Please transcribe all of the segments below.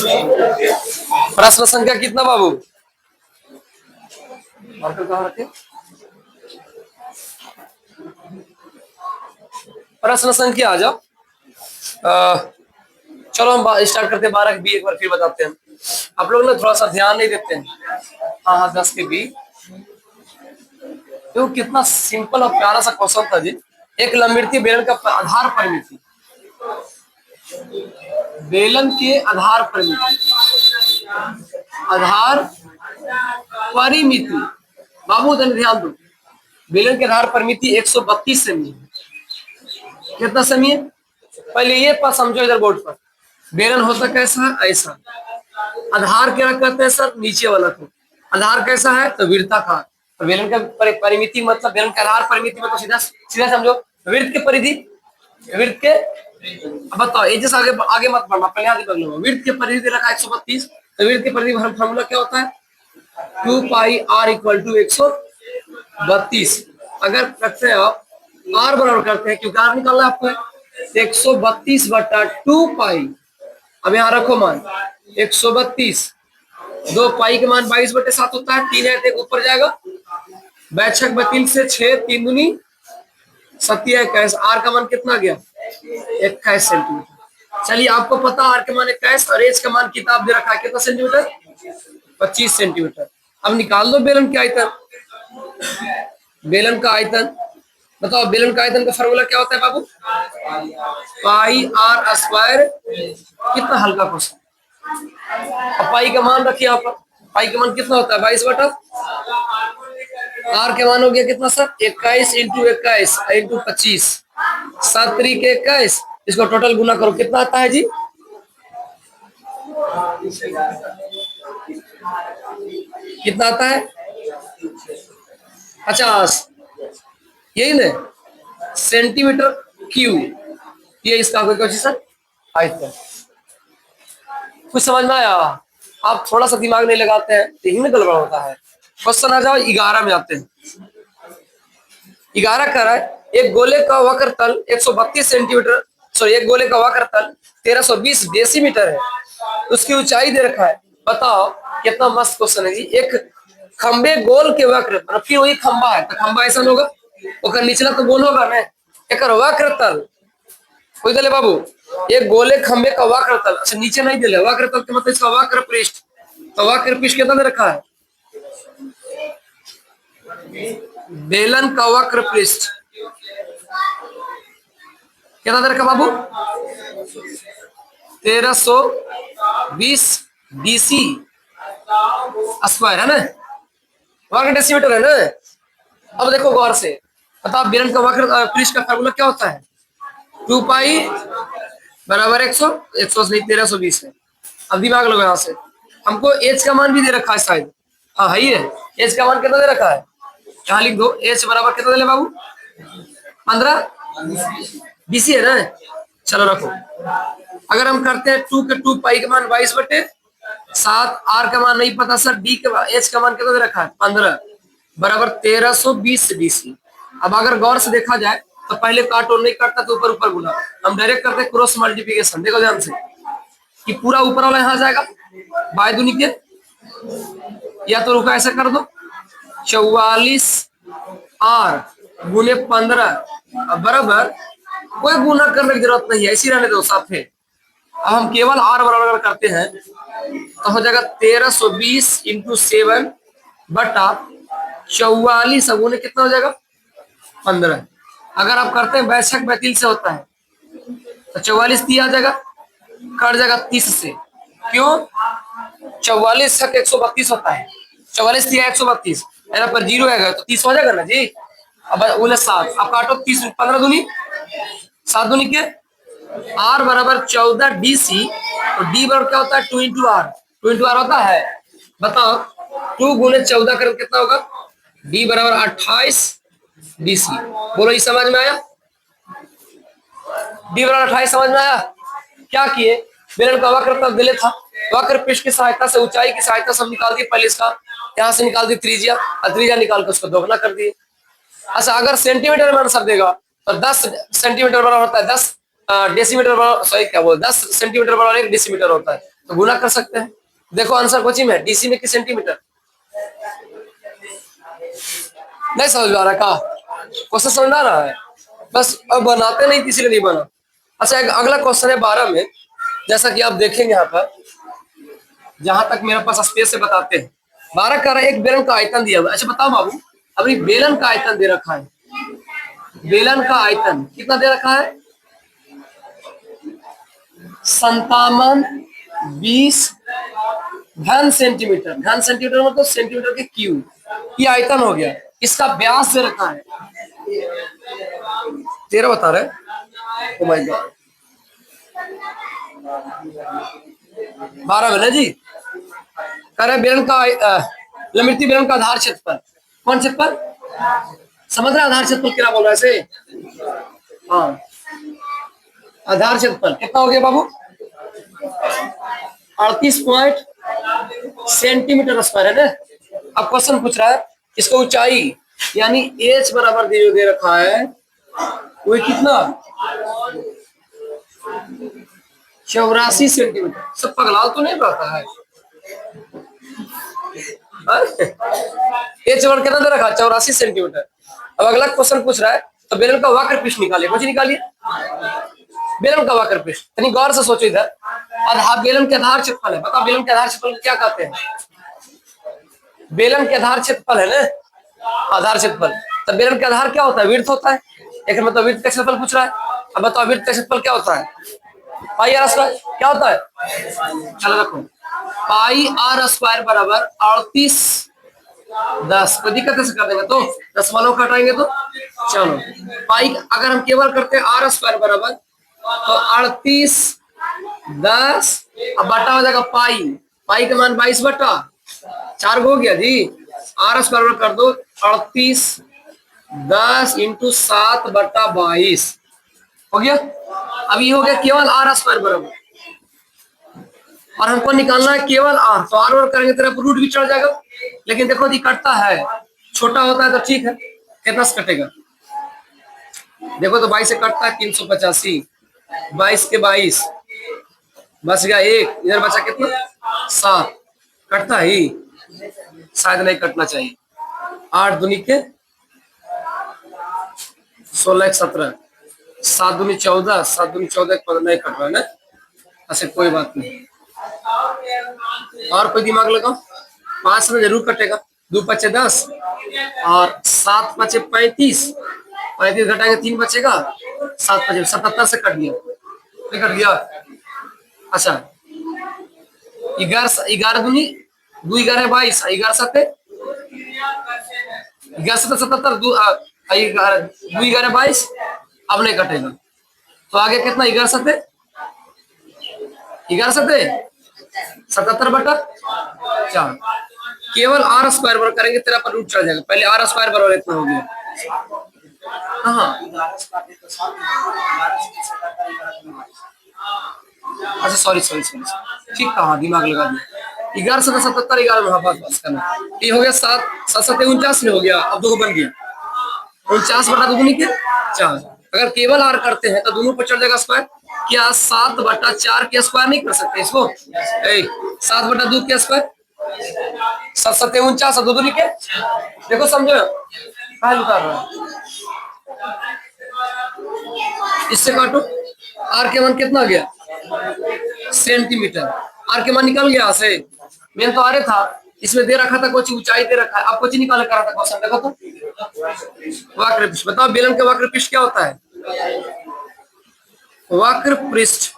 प्रश्न संख्या कितना बाबू? मार्कर कहाँ रखे? प्रश्न संख्या आ जाओ। चलो हम स्टार्ट करते हैं 12 के बी, एक बार फिर बताते हैं। आप लोग ना थोड़ा सा ध्यान नहीं देते हैं। हाँ हाँ 10 के बी, तो कितना सिंपल और प्यारा सा क्वेश्चन था जी। एक लंबवृत्तीय बेलन का आधार परिमिति, बेलन के आधार परिमिति, आधार परिमिति बाबू ध्यान दो। बेलन के आधार परिमिति 132 सेमी है। कितना सेमी है? पहले ये पास समझो इधर बोर्ड पर। बेलन होता कैसा है? ऐसा। आधार क्या कहते हैं सर? नीचे वाला को। आधार कैसा है? तो वृत्ताकार। तो बेलन का परिमिति मतलब बेलन का आधार परिमिति मतलब सीधा सीधा समझो वृत्त के परिधि, वृत्त के। अब बताओ ये जैसे आगे आगे मत बढ़ना, पहले आगे बढ़ लो। वृत्त के परिधि दे रखा है 132, तो वृत्त के परिधि फॉर्मूला क्या होता है? 2 पाई r इक्वल टू 132। अगर करते हैं आप r बराबर करते हैं, क्योंकि r निकालना है आपको 132 बटा 2 पाई। अब यहाँ रखो मान 132, 2 पाई के मान 22/7 होता है। 3 है तो एक ऊपर जाएगा, बैछक बतील से 6, 3 दूनी 27, आर का मान कितना गया? 21 सेंटीमीटर। चलिए आपको पता आर के मान 21 और एच का मान किताब दे रखा है कितना सेंटीमीटर? 25 सेंटीमीटर। अब निकाल दो बेलन के आयतन। बेलन का आयतन बताओ। बेलन का आयतन का फॉर्मूला क्या होता है बाबू? पाई आर स्क्वायर। कितना हल्का क्वेश्चन। अब पाई का मान रखिए आप। पाई का मान कितना होता है? 22/। आर के मान हो गया कितना सर? 21 इंटू 21 इंटू 25, 7 3 के 21। इसको टोटल गुना करो, कितना आता है जी? कितना आता है? 50। यही ना सेंटीमीटर क्यूब। ये इसका कोई क्वेश्चन आयतन। कुछ समझ में आया? आप थोड़ा सा दिमाग नहीं लगाते हैं तो यही में गड़बड़ होता है। क्वेश्चन आ जाओ 11 में आते हैं। 11 कह रहा है एक गोले का वक्र तल 132 सेंटीमीटर, सॉरी एक गोले का वक्र तल 1320 डेसीमीटर है, उसकी ऊंचाई दे रखा है। बताओ कितना मस्त क्वेश्चन है जी। एक खंबे गोल के वक्र, फिर वही खंबा है तो खंबा ऐसा होगा, ओकर निचला तो गोल होगा ना। एक वक्र तल कोई दले बाबू, एक गोले खंबे का वक्र तल, अच्छा नीचे नहीं दिले वक्र तल के मतलब इसका वक्र पृष्ठ। तो वक्र पृष्ठ कितना दे रखा है? बेलन का वक्र पृष्ठ कितना दे रखा बाबू? 1320 डीसी स्क्वायर है ना, वक्र डेसीमीटर है ना। अब देखो गौर से, बताओ बेलन का वक्र पृष्ठ का फार्मूला क्या होता है? 2 पाई बराबर 100 नहीं 1320 है। अब दिमाग लगाओ यहाँ से। हमको एच का मान भी दे रखा है शायद। हाँ है ही है। एच का मान कितना दे रखा है? यहाँ लिख दो। एच बराबर कितना दे ले बाबू? 15 बीसी है ना। चलो रखो। अगर हम करते हैं 2 के 2 पाई का मान 22/7, आर का मान नहीं पता सर, डी के एच का मान कितना दे रखा है? 15 बराबर 1320 डीसी। अब अगर गौर से देखा जाए तो पहले काट और नहीं काटता तो ऊपर ऊपर गुना, हम डायरेक्ट करते हैं क्रॉस मल्टीप्लिकेशन। देखो ध्यान से कि पूरा ऊपर वाला यहाँ जाएगा बाय दूनी के, या तो रुका ऐसा कर दो 44 आर गुने 15 बराबर, कोई गुना करने की जरूरत नहीं है, ऐसी रहने दो साथ में। अब हम केवल आर बराबर करते हैं तो हो जाएगा 1320 इंटू 7 बटा 44 गुने कितना हो जाएगा? 15। अगर आप करते हैं बैछक बैतील से होता है तो 44 दिया आ जाएगा, कट जाएगा 30 से। क्यों? 44 तक 132 होता है, 44 दिया 132, यहाँ पर 0 आएगा तो 30 हो जाएगा ना जी। अब बोले 7, अब काटो 30, 15 दूनी 7 दूनी के आर बराबर 14 डीसी, और डी बराबर क्या होता है? 2 इंटू आर। 2 इंटू आर होता है। बताओ 2 गुने 14 करें कितना होगा? डी बराबर 28 डीसी। बोलो ये समझ में आया? डी बराबर 28 समझ में आया? क्या किए? बेलन का वक्र तल दिले था, वक्र पृष्ठ की सहायता से ऊंचाई की सहायता से हम निकाल दिए। पहले इसका यहाँ से निकाल दी त्रिज्या, और त्रिज्या निकाल कर उसको दोगुना कर दिए। अच्छा अगर सेंटीमीटर में आंसर देगा तो 10 सेंटीमीटर बराबर होता है 10 डेसीमीटर बराबर, सॉरी क्या बोल 10 सेंटीमीटर बराबर 1 डेसीमीटर होता है। तो गुना कर सकते हैं। देखो आंसर कोचिंग में डीसी में किस सेंटीमीटर, नहीं समझ में आ रहा का क्वेश्चन, समझ आ रहा है, बस अब बनाते नहीं इसलिए नहीं बना। अच्छा एक अगला क्वेश्चन है 12 में, जैसा कि आप देखेंगे यहाँ पर, जहां तक मेरे पास स्पेस से बताते हैं 12 का एक बेलन का आयतन दिया हुआ। अच्छा बताओ बाबू, अभी बेलन का आयतन दे रखा है, बेलन का आयतन कितना दे रखा है, 5720 घन सेंटीमीटर, घन सेंटीमीटर मतलब सेंटीमीटर के क्यूब, ये आयतन हो गया। इसका व्यास दे रखा है 13 बता रहे, ओ माय गॉड 12 में ना जी, कह रहे बेलन का लमिति बेलन का आधार क्षेत्रफल, कौन क्षेत्रफल, समझ रहे आधार क्षेत्रफल क्या बोल रहा है इसे, हाँ आधार क्षेत्रफल कितना हो गया बाबू, 38 सेंटीमीटर स्क्वायर है ना। अब क्वेश्चन पूछ रहा है इसको ऊंचाई यानी एच बराबर दे रखा है, वो कितना 84 सेंटीमीटर। सब पगलाल तो नहीं पड़ता है, एच बराबर कितना दे रखा है 84 सेंटीमीटर। अब अगला क्वेश्चन पूछ रहा है तो बेलन का वक्र पृष्ठ निकालिए, कुछ निकालिए बेलन का वक्र पृष्ठ, यानी गौर से सोचो इधर, आधार बेलन के आधार क्षेत्रफल है, बताओ बेलन के आधार क्षेत्रफल क्या कहते हैं, बेलन के आधार क्षेत्रफल है ना, आधार क्षेत्रफल। तो बेलन का आधार क्या होता है, विड्थ होता है, एक मतलब विड्थ का क्षेत्रफल पूछ रहा है। अब बताओ विड्थ का क्षेत्रफल क्या होता है, पाई आर स्क्वायर, क्या होता है, चलो रखो पाई आर स्क्वायर बराबर 3810, कोई दिक्कत से कर देंगे तो दशमलव कटाएंगे तो चलो पाई, अगर हम केवल करते हैं आर स्क्वायर बराबर तो 3810 अब बटा हो जाएगा पाई, पाई का मान 22/4 हो गया जी, आर स्क्वायर कर दो 3810 इंटू 7/22 हो गया। अब ये हो गया केवल आर स्क्वायर बराबर, और हमको निकालना है केवल आर, तो आर और करेंगे तेरा रूट भी चढ़ जाएगा, लेकिन देखो जी कटता है, छोटा होता है तो ठीक है, कितना से कटेगा देखो, तो 22 से कटता है 385, 22 के 22 बच गया एक, इधर बचा कितना 7, कटता ही शायद नहीं कटना चाहिए, 8 दूनी के 16 17, 7 दूनी 14, 7 दूनी 14 नहीं कट रहा है ना, ऐसे कोई बात नहीं। और कोई दिमाग लगाओ, 5 में जरूर कटेगा, 2 5 10 और 7 5 35, 35 घटाएंगे 3 बचेगा, 7 5 77 से कट गया, कट गया। अच्छा 11 दूनी 2 11 22, 11 7 77, 2 11 22, अब नहीं कटेगा, तो आगे कितना 11 7 77/4, केवल आर स्क्वायर बराबर करेंगे तेरा पर रूट चढ़ जाएगा, पहले आर स्क्वायर बराबर इतना हो गया, हाँ अच्छा सॉरी ठीक कहा, दिमाग लगा दिया, 11 7 77 11 में बस करना, ये हो गया 7 7 7 49 में हो गया, अब दो बन गया 49/2 के 4, अगर केवल आर करते हैं तो दोनों पर चढ़ जाएगा स्क्वायर, क्या 7/4 के स्क्वायर नहीं कर सकते इसको, 7/2 के स्क्वायर, 7 7 49 2 दूनी के, देखो समझो कहाँ उतार रहा है, इससे काटो, आर के मान कितना गया सेंटीमीटर, आर के मान निकल गया से, मेन तो आरे था, इसमें दे रखा था कुछ ऊंचाई दे रखा है, अब कुछ निकाल कर रहा था क्वेश्चन, देखो तो वक्र पृष्ठ, बताओ बेलन का वक्र पृष्ठ क्या होता है, वक्र पृष्ठ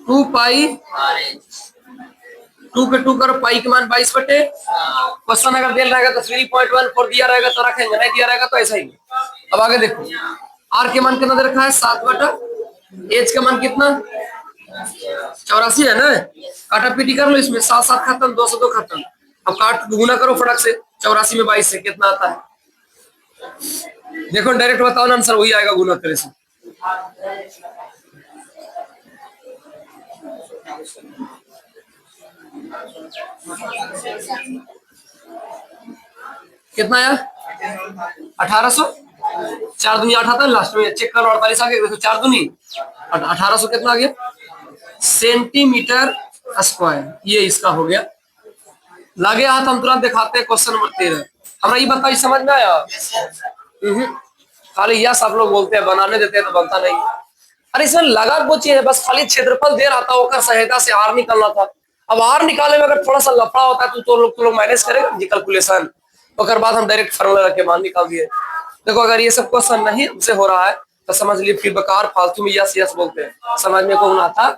2 पाई 2 के 2 करो, पाई के मान 22 बटे, क्वेश्चन अगर दे रहेगा तो 3.14 दिया रहेगा तो रखेंगे, नहीं दिया रहेगा तो ऐसा ही। अब आगे देखो आर के मान कितना दे रखा है 7/, एच का मान कितना 84 है ना, काटा पीटी कर लो, इसमें 7 7 खत्म, 2 से 2 खत्म, अब काट गुना करो फटाक से, 84 में 22 से कितना आता है, देखो डायरेक्ट बताओ ना, आंसर वही आएगा गुना करे से, कितना आया 1800, 4 दूनी 8 आता है लास्ट में, चेक करो 48 आ गया, देखो 4 दूनी 1800 कितना आ गया सेंटीमीटर स्क्वायर। ये इसका हो गया। लगे हाथ हम तुरंत दिखाते हैं क्वेश्चन नंबर 13। हमारा ये बताइए समझ में आया? खाली यस आप लोग बोलते हैं, बनाने देते हैं तो बनता नहीं। अरे इसमें लगा कुछ है, बस खाली क्षेत्रफल दे रहा था, ओकर सहायता से आर निकालना था। अब आर निकालने में अगर थोड़ा सा लफड़ा होता है तो लोग माइनस करेगा जी कैलकुलेशन। ओकर बाद हम डायरेक्ट फार्मूला रख के मान निकाल दिए। देखो अगर ये सब क्वेश्चन नहीं हमसे हो रहा है तो समझ लीजिए फिर बेकार फालतू में यस यस बोलते हैं, समझ में को आता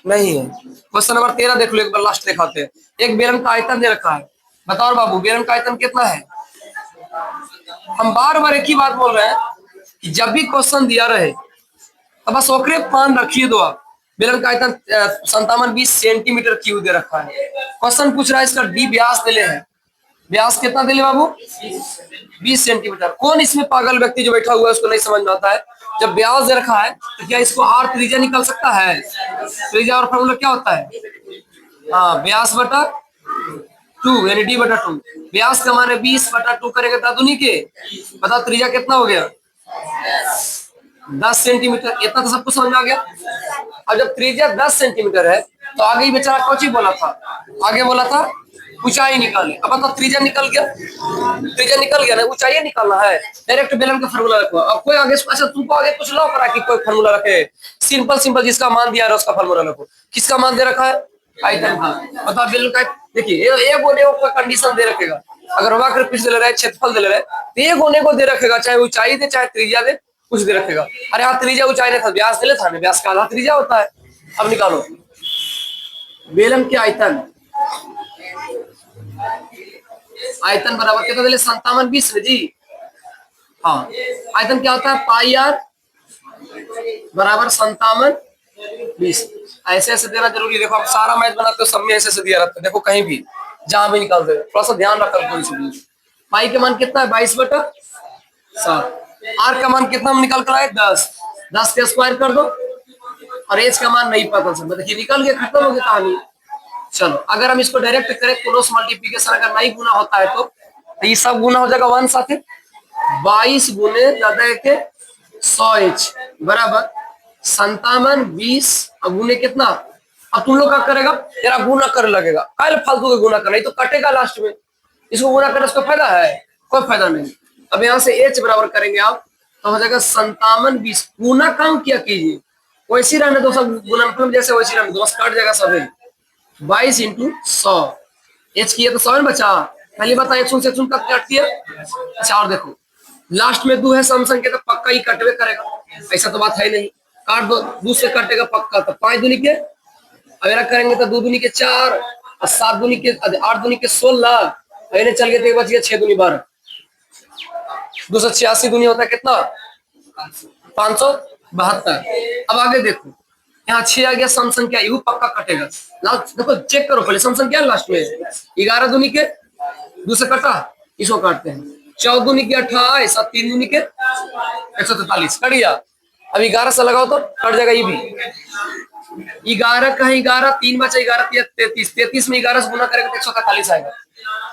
नहीं है। क्वेश्चन नंबर 13 देख लो, एक बार लास्ट दिखाते हैं। एक बेलन का आयतन दे रखा है, बताओ बाबू बेलन का आयतन कितना है? हम बार बार एक ही बात बोल रहे हैं कि जब भी क्वेश्चन दिया रहे तो बस ओकरे मान रखिए दो आप। बेलन का आयतन 57-20 सेंटीमीटर क्यूब दे रखा है। क्वेश्चन पूछ रहा है इसका डी व्यास दिले है। व्यास कितना दिले बाबू? 20 सेंटीमीटर। कौन इसमें पागल व्यक्ति जो बैठा हुआ है उसको नहीं समझ में आता है? जब व्यास दे रखा है तो क्या इसको आर त्रिज्या निकल सकता है? त्रिज्या और फॉर्मूला क्या होता है? हाँ, व्यास बटा 2 यानी डी बटा 2। व्यास का मान है 20 बटा 2 करेंगे दादुनी के। बताओ त्रिज्या कितना हो गया? 10 सेंटीमीटर। इतना तो सबको समझ में आ गया। अब जब त्रिज्या 10 सेंटीमीटर है तो आगे ही बेचारा कौची बोला था? आगे बोला था ऊंचाई निकाले। अब बताओ त्रिज्या निकल गया, त्रिज्या निकल गया ना, ऊंचाई निकालना है। डायरेक्ट बेलन का फार्मूला रखो। अब कोई आगे अच्छा तुमको आगे कुछ लो करा कि कोई फार्मूला रखे, सिंपल सिंपल जिसका मान दिया है उसका फार्मूला रखो। किसका मान दे रखा है? आयतन का। बताओ बेलन का। देखिए एक होने को कोई कंडीशन दे रखेगा, अगर वक्र पृष्ठ दे रहा है, क्षेत्रफल दे रहा है तो एक होने को दे रखेगा, चाहे ऊंचाई दे चाहे त्रिज्या दे, कुछ दे रखेगा। अरे आप त्रिज्या ऊंचाई नहीं था, व्यास दे था, व्यास का आधा त्रिज्या होता है। अब निकालो बेलन के आयतन। आयतन बराबर कितना दिले? 57-20 जी। हाँ, आयतन क्या होता है? पाई आर बराबर 57-20। ऐसे ऐसे देना जरूरी। देखो आप सारा मैथ बनाते हो सब में ऐसे ऐसे दिया रहता है। देखो कहीं भी जहां भी निकाल दे, थोड़ा सा ध्यान रखकर कोई चीज। पाई का मान कितना है? 22/7। आर का मान कितना हम निकाल कर आए? 10। 10 के स्क्वायर कर दो और एच का मान नहीं पता चल, देखिए निकल गया, खत्म हो गया कहानी। चलो अगर हम इसको डायरेक्ट करें क्रॉस मल्टीप्लिकेशन अगर नहीं गुना होता है तो ये सब गुना हो जाएगा 1 साथ। 22 गुने के 100h बराबर 57-20 और गुने कितना? अब तुम लोग क्या करेगा? तेरा गुना कर लगेगा, कल फालतू का गुना कर, नहीं तो कटेगा लास्ट में। इसको गुना करने से फायदा है? कोई फायदा नहीं। अब यहाँ से h बराबर करेंगे आप तो हो जाएगा 57-20। गुना कम किया कीजिए, वैसे रहने दो, सब गुणनफल जैसे वैसे रहने दो, बस कट जाएगा सभी। 22 × 100 एच किया तो 100 में बचा। पहली बात एक से कट काटती है। अच्छा और देखो लास्ट में 2 है सम संख्या तो पक्का ही कटवे करेगा, ऐसा तो बात है नहीं। काट दो, 2 से कटेगा पक्का। तो 5 दूनी के अगर करेंगे तो 2 दूनी के 4 और 7 दूनी के 8 दूनी के 16 इन्हें चल गए तो बच गया 6 दूनी 12। 286 दूनी होता है कितना? 572। अब आगे देखो यहाँ 6 आ गया सम संख्या, यू पक्का कटेगा। लास्ट देखो चेक करो पहले सम संख्या लास्ट में 11 दूनी के 2 से कटा, इसको काटते हैं। 14 दूनी के 28 और 3 दूनी के 143 कट गया। अब 11 से लगाओ तो कट जाएगा ये भी। 11 का 11 3 बचा, 11 33, 33 में 11 से गुना करेगा तो 143 आएगा।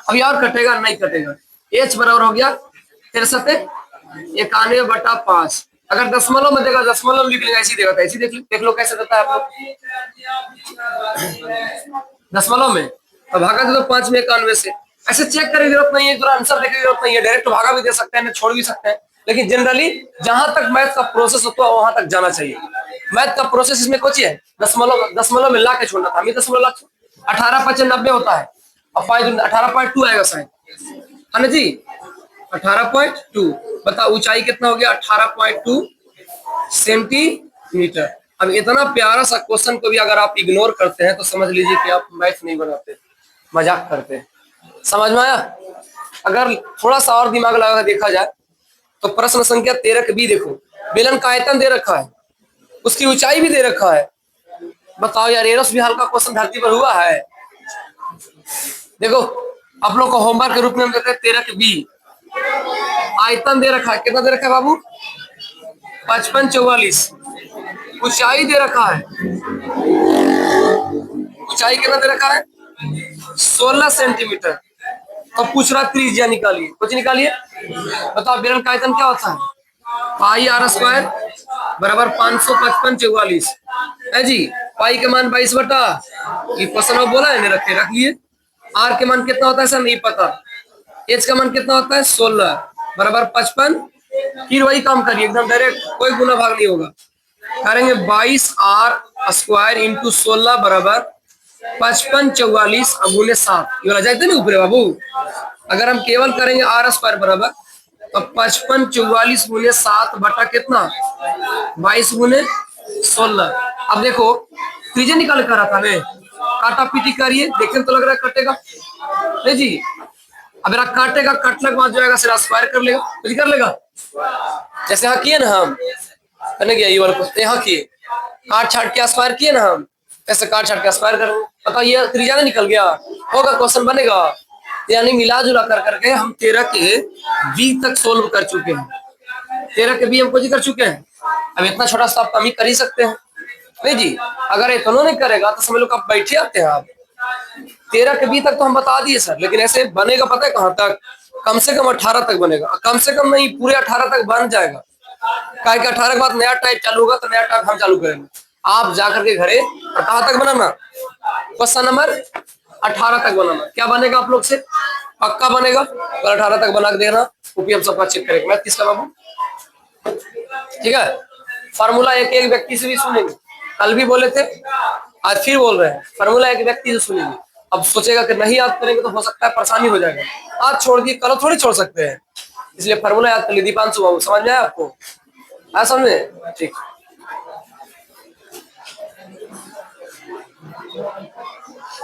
अभी और कटेगा नहीं कटेगा। एच बराबर हो गया 6391/5। अगर दशमलव में देगा दशमलव लिख लेगा, ऐसी देगा तो ऐसी देख लो कैसे देता है आप लोग दशमलव में। अब भागा दे दो 5 में 91 से। ऐसे चेक करने की जरूरत नहीं है, पूरा आंसर देखने की जरूरत नहीं है, डायरेक्ट भागा भी दे सकते हैं, छोड़ भी सकते हैं। लेकिन जनरली जहां तक मैथ का प्रोसेस होता है वहां तक जाना चाहिए। मैथ का प्रोसेस इसमें कुछ है, दशमलव में ला के छोड़ना था। 18/90 होता है और 18.2 आएगा शायद, है ना जी? 18.2। बताओ ऊंचाई कितना हो गया? 18.2 सेंटीमीटर। अब इतना प्यारा सा क्वेश्चन को भी अगर आप इग्नोर करते हैं तो समझ लीजिए कि आप मैथ नहीं बनाते, मजाक करते हैं। समझ में आया? अगर थोड़ा सा और दिमाग लगा देखा जाए तो प्रश्न संख्या 13 के बी देखो, बेलन का आयतन दे रखा है, उसकी ऊंचाई भी दे रखा है। बताओ यार एरोस भी हल्का क्वेश्चन धरती पर हुआ है? देखो आप लोग को होमवर्क के रूप में हम देते हैं 13 के बी। आयतन दे रखा है, कितना दे रखा है बाबू? 5544। ऊंचाई दे रखा है, ऊंचाई कितना दे रखा है? 16 सेंटीमीटर। तो पूछ रहा त्रिज्या निकालिए, कुछ निकालिए। बताओ बेलन का आयतन क्या होता है? पाई r² बराबर 555/44 है जी। पाई के मान 22 बटा, ये क्वेश्चन में बोला है नहीं, रखे रख लिए। आर के मान कितना होता है सर नहीं पता। एच का मान कितना होता है 16 बराबर 55। फिर वही काम करिए एकदम डायरेक्ट, कोई गुना भाग नहीं होगा। करेंगे 22r² इंटू 16 बराबर 55/44 गुने 7। ये वाला जाते नहीं ऊपर बाबू। अगर हम केवल करेंगे r² बराबर तो 55/44 गुने 7 बटा कितना 22 गुने 16। अब देखो त्रिज्या निकाल कर रहा था मैं, काटा पीटी करिए, देखने तो लग रहा है कटेगा नहीं जी। अब मेरा काटेगा, काटने के बाद जो आएगा सिरा स्क्वायर कर लेगा, कुछ कर लेगा। जैसे यहाँ किए ना हम, करने गया ये वाला यहाँ किए, काट छाट के स्क्वायर किए ना हम, ऐसे काट छाट के स्क्वायर करेंगे। पता ये त्रिज्या नहीं निकल गया होगा, क्वेश्चन बनेगा। यानी मिला जुला कर करके हम 13 के बी तक सोल्व कर चुके हैं। 13 के बी हम कुछ कर चुके हैं। अब इतना छोटा सा आप कम ही कर ही सकते हैं नहीं जी। अगर इतना नहीं करेगा तो समझ लो कब बैठे आते हैं आप। 13 के बी तक तो हम बता दिए सर, लेकिन ऐसे बनेगा पता है कहाँ तक, कम से कम 18 तक बनेगा। कम से कम नहीं, पूरे 18 तक बन जाएगा। काय के 18 के बाद नया टाइप चालू होगा तो नया टाइप हम चालू करेंगे। आप जाकर के घरे और कहाँ तक बनाना, क्वेश्चन नंबर 18 तक बनाना। क्या बनेगा आप लोग से, पक्का बनेगा। तो 18 तक बना के देना, कॉपी हम सबका चेक करेंगे। मैथ किसका बाबू, ठीक है। फार्मूला एक एक व्यक्ति से भी सुनेंगे, कल भी बोले थे आज फिर बोल रहे हैं, फार्मूला एक व्यक्ति से सुनेंगे। अब सोचेगा कि नहीं याद करेंगे तो हो सकता है परेशानी हो जाएगा। आज छोड़ दिए कल थोड़ी छोड़ सकते हैं, इसलिए फार्मूला याद कर लीजिए। दीपांशु बाबू समझ में आया आपको, आया समझे, ठीक।